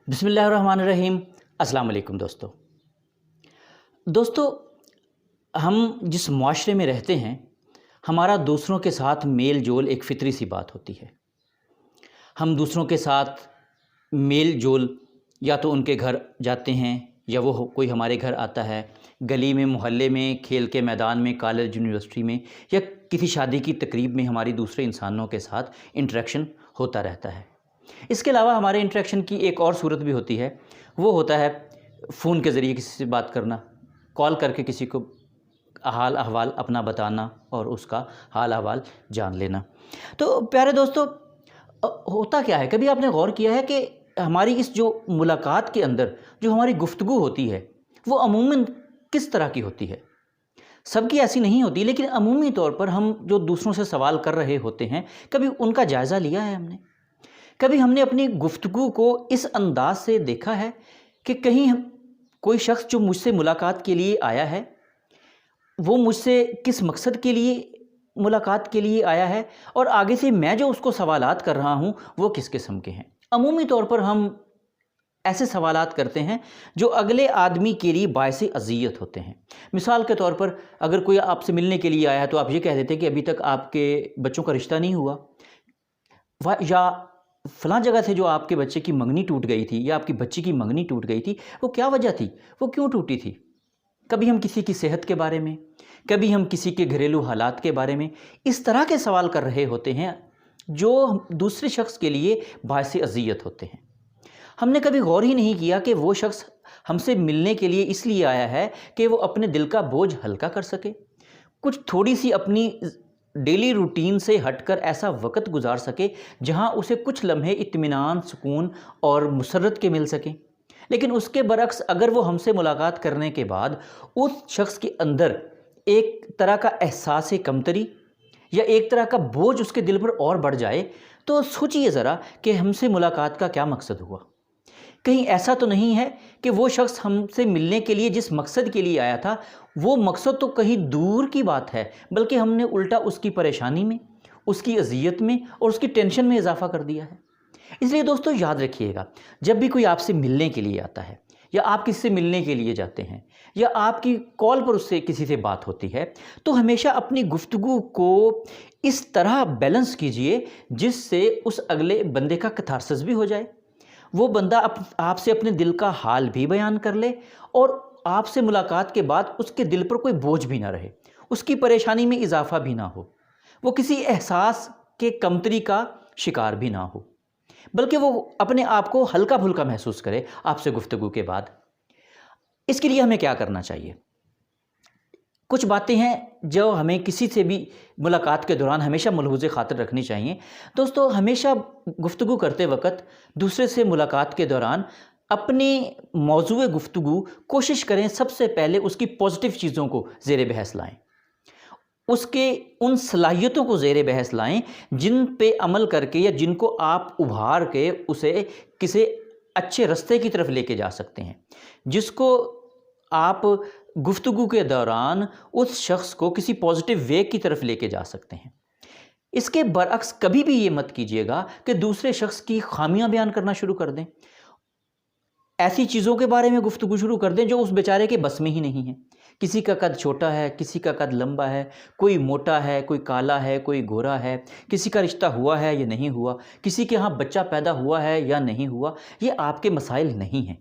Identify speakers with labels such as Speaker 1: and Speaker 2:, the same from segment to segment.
Speaker 1: بسم اللہ الرحمن الرحیم۔ السلام علیکم دوستو، ہم جس معاشرے میں رہتے ہیں ہمارا دوسروں کے ساتھ میل جول ایک فطری سی بات ہوتی ہے۔ ہم دوسروں کے ساتھ میل جول یا تو ان کے گھر جاتے ہیں یا وہ کوئی ہمارے گھر آتا ہے، گلی میں، محلے میں، کھیل کے میدان میں، کالج، یونیورسٹی میں یا کسی شادی کی تقریب میں ہماری دوسرے انسانوں کے ساتھ انٹریکشن ہوتا رہتا ہے۔ اس کے علاوہ ہمارے انٹریکشن کی ایک اور صورت بھی ہوتی ہے، وہ ہوتا ہے فون کے ذریعے کسی سے بات کرنا، کال کر کے کسی کو حال احوال اپنا بتانا اور اس کا حال احوال جان لینا۔ تو پیارے دوستو، ہوتا کیا ہے، کبھی آپ نے غور کیا ہے کہ ہماری اس جو ملاقات کے اندر جو ہماری گفتگو ہوتی ہے وہ عموماً کس طرح کی ہوتی ہے؟ سب کی ایسی نہیں ہوتی، لیکن عمومی طور پر ہم جو دوسروں سے سوال کر رہے ہوتے ہیں، کبھی ان کا جائزہ لیا ہے ہم نے؟ کبھی ہم نے اپنی گفتگو کو اس انداز سے دیکھا ہے کہ کہیں کوئی شخص جو مجھ سے ملاقات کے لیے آیا ہے وہ مجھ سے کس مقصد کے لیے ملاقات کے لیے آیا ہے، اور آگے سے میں جو اس کو سوالات کر رہا ہوں وہ کس قسم کے ہیں؟ عمومی طور پر ہم ایسے سوالات کرتے ہیں جو اگلے آدمی کے لیے باعث اذیت ہوتے ہیں۔ مثال کے طور پر اگر کوئی آپ سے ملنے کے لیے آیا ہے تو آپ یہ کہہ دیتے ہیں کہ ابھی تک آپ کے بچوں کا رشتہ نہیں ہوا، یا فلاں جگہ سے جو آپ کے بچے کی منگنی ٹوٹ گئی تھی یا آپ کی بچی کی منگنی ٹوٹ گئی تھی، وہ کیا وجہ تھی، وہ کیوں ٹوٹی تھی؟ کبھی ہم کسی کی صحت کے بارے میں، کبھی ہم کسی کے گھریلو حالات کے بارے میں اس طرح کے سوال کر رہے ہوتے ہیں جو دوسرے شخص کے لیے باعث اذیت ہوتے ہیں۔ ہم نے کبھی غور ہی نہیں کیا کہ وہ شخص ہم سے ملنے کے لیے اس لیے آیا ہے کہ وہ اپنے دل کا بوجھ ہلکا کر سکے، کچھ تھوڑی سی اپنی ڈیلی روٹین سے ہٹ کر ایسا وقت گزار سکے جہاں اسے کچھ لمحے اطمینان، سکون اور مسرت کے مل سکیں۔ لیکن اس کے برعکس اگر وہ ہم سے ملاقات کرنے کے بعد اس شخص کے اندر ایک طرح کا احساس کمتری یا ایک طرح کا بوجھ اس کے دل پر اور بڑھ جائے تو سوچئے ذرا کہ ہم سے ملاقات کا کیا مقصد ہوا؟ کہیں ایسا تو نہیں ہے کہ وہ شخص ہم سے ملنے کے لیے جس مقصد کے لیے آیا تھا وہ مقصد تو کہیں دور کی بات ہے، بلکہ ہم نے الٹا اس کی پریشانی میں، اس کی اذیت میں اور اس کی ٹینشن میں اضافہ کر دیا ہے۔ اس لیے دوستو یاد رکھیے گا، جب بھی کوئی آپ سے ملنے کے لیے آتا ہے یا آپ کسی سے ملنے کے لیے جاتے ہیں یا آپ کی کال پر اس سے کسی سے بات ہوتی ہے تو ہمیشہ اپنی گفتگو کو اس طرح بیلنس کیجئے جس سے اس اگلے بندے کا کتھارسس بھی ہو جائے، وہ بندہ آپ سے اپنے دل کا حال بھی بیان کر لے اور آپ سے ملاقات کے بعد اس کے دل پر کوئی بوجھ بھی نہ رہے، اس کی پریشانی میں اضافہ بھی نہ ہو، وہ کسی احساس کے کمتری کا شکار بھی نہ ہو، بلکہ وہ اپنے آپ کو ہلکا پھلکا محسوس کرے آپ سے گفتگو کے بعد۔ اس کے لیے ہمیں کیا کرنا چاہیے؟ کچھ باتیں ہیں جو ہمیں کسی سے بھی ملاقات کے دوران ہمیشہ ملحوظ خاطر رکھنی چاہیے۔ دوستو، ہمیشہ گفتگو کرتے وقت دوسرے سے ملاقات کے دوران اپنے موضوع گفتگو کوشش کریں سب سے پہلے اس کی پازیٹیو چیزوں کو زیر بحث لائیں، اس کے ان صلاحیتوں کو زیر بحث لائیں جن پہ عمل کر کے یا جن کو آپ ابھار کے اسے کسی اچھے رستے کی طرف لے کے جا سکتے ہیں، جس کو آپ گفتگو کے دوران اس شخص کو کسی پازیٹیو وے کی طرف لے کے جا سکتے ہیں۔ اس کے برعکس کبھی بھی یہ مت کیجیے گا کہ دوسرے شخص کی خامیاں بیان کرنا شروع کر دیں، ایسی چیزوں کے بارے میں گفتگو شروع کر دیں جو اس بیچارے کے بس میں ہی نہیں ہیں۔ کسی کا قد چھوٹا ہے، کسی کا قد لمبا ہے، کوئی موٹا ہے، کوئی کالا ہے، کوئی گورا ہے، کسی کا رشتہ ہوا ہے یا نہیں ہوا، کسی کے ہاں بچہ پیدا ہوا ہے یا نہیں ہوا، یہ آپ کے مسائل نہیں ہیں،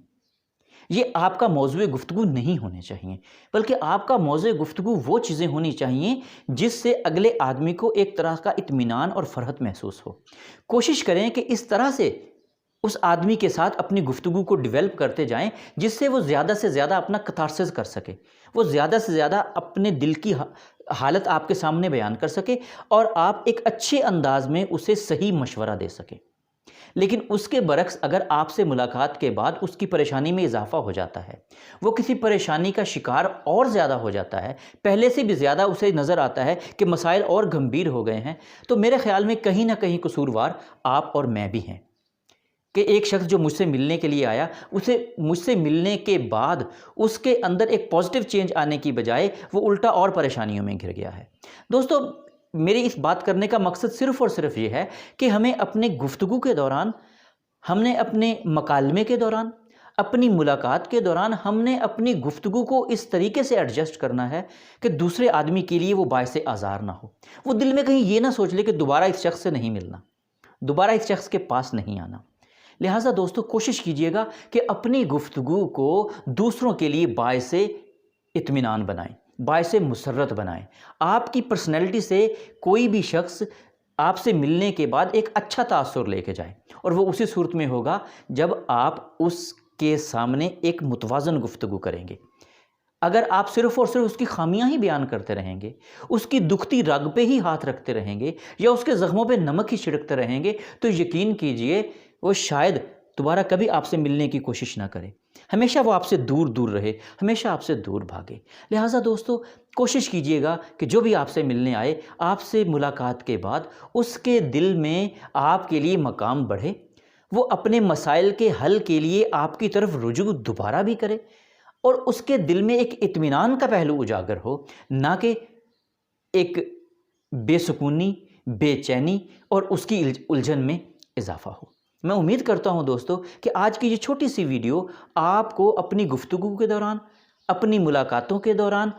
Speaker 1: یہ آپ کا موضوع گفتگو نہیں ہونے چاہیے، بلکہ آپ کا موضوع گفتگو وہ چیزیں ہونی چاہیے جس سے اگلے آدمی کو ایک طرح کا اطمینان اور فرحت محسوس ہو۔ کوشش کریں کہ اس طرح سے اس آدمی کے ساتھ اپنی گفتگو کو ڈیولپ کرتے جائیں جس سے وہ زیادہ سے زیادہ اپنا کتھارسس کر سکے، وہ زیادہ سے زیادہ اپنے دل کی حالت آپ کے سامنے بیان کر سکے اور آپ ایک اچھے انداز میں اسے صحیح مشورہ دے سکیں۔ لیکن اس کے برعکس اگر آپ سے ملاقات کے بعد اس کی پریشانی میں اضافہ ہو جاتا ہے، وہ کسی پریشانی کا شکار اور زیادہ ہو جاتا ہے، پہلے سے بھی زیادہ اسے نظر آتا ہے کہ مسائل اور گمبھیر ہو گئے ہیں، تو میرے خیال میں کہیں نہ کہیں قصوروار آپ اور میں بھی ہیں کہ ایک شخص جو مجھ سے ملنے کے لیے آیا، اسے مجھ سے ملنے کے بعد اس کے اندر ایک پازیٹیو چینج آنے کی بجائے وہ الٹا اور پریشانیوں میں گھر گیا ہے۔ دوستو، میری اس بات کرنے کا مقصد صرف اور صرف یہ ہے کہ ہمیں اپنے گفتگو کے دوران ہم نے اپنے مکالمے کے دوران، اپنی ملاقات کے دوران ہم نے اپنی گفتگو کو اس طریقے سے ایڈجسٹ کرنا ہے کہ دوسرے آدمی کے لیے وہ باعث آزار نہ ہو، وہ دل میں کہیں یہ نہ سوچ لے کہ دوبارہ اس شخص سے نہیں ملنا، دوبارہ اس شخص کے پاس نہیں آنا۔ لہٰذا دوستو کوشش کیجئے گا کہ اپنی گفتگو کو دوسروں کے لیے باعث اطمینان بنائیں، باعث مسرت بنائیں۔ آپ کی پرسنالٹی سے کوئی بھی شخص آپ سے ملنے کے بعد ایک اچھا تاثر لے کے جائے، اور وہ اسی صورت میں ہوگا جب آپ اس کے سامنے ایک متوازن گفتگو کریں گے۔ اگر آپ صرف اور صرف اس کی خامیاں ہی بیان کرتے رہیں گے، اس کی دکھتی رگ پہ ہی ہاتھ رکھتے رہیں گے، یا اس کے زخموں پہ نمک ہی چھڑکتے رہیں گے، تو یقین کیجئے وہ شاید دوبارہ کبھی آپ سے ملنے کی کوشش نہ کرے، ہمیشہ وہ آپ سے دور دور رہے، ہمیشہ آپ سے دور بھاگے۔ لہٰذا دوستو کوشش کیجئے گا کہ جو بھی آپ سے ملنے آئے، آپ سے ملاقات کے بعد اس کے دل میں آپ کے لیے مقام بڑھے، وہ اپنے مسائل کے حل کے لیے آپ کی طرف رجوع دوبارہ بھی کرے، اور اس کے دل میں ایک اطمینان کا پہلو اجاگر ہو، نہ کہ ایک بے سکونی، بے چینی اور اس کی الجھن میں اضافہ ہو۔ میں امید کرتا ہوں دوستو کہ آج کی یہ چھوٹی سی ویڈیو آپ کو اپنی گفتگو کے دوران، اپنی ملاقاتوں کے دوران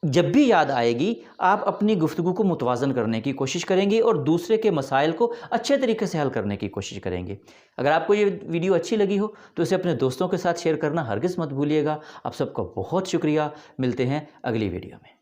Speaker 1: جب بھی یاد آئے گی، آپ اپنی گفتگو کو متوازن کرنے کی کوشش کریں گے اور دوسرے کے مسائل کو اچھے طریقے سے حل کرنے کی کوشش کریں گے۔ اگر آپ کو یہ ویڈیو اچھی لگی ہو تو اسے اپنے دوستوں کے ساتھ شیئر کرنا ہرگز مت بھولیے گا۔ آپ سب کا بہت شکریہ، ملتے ہیں اگلی ویڈیو میں۔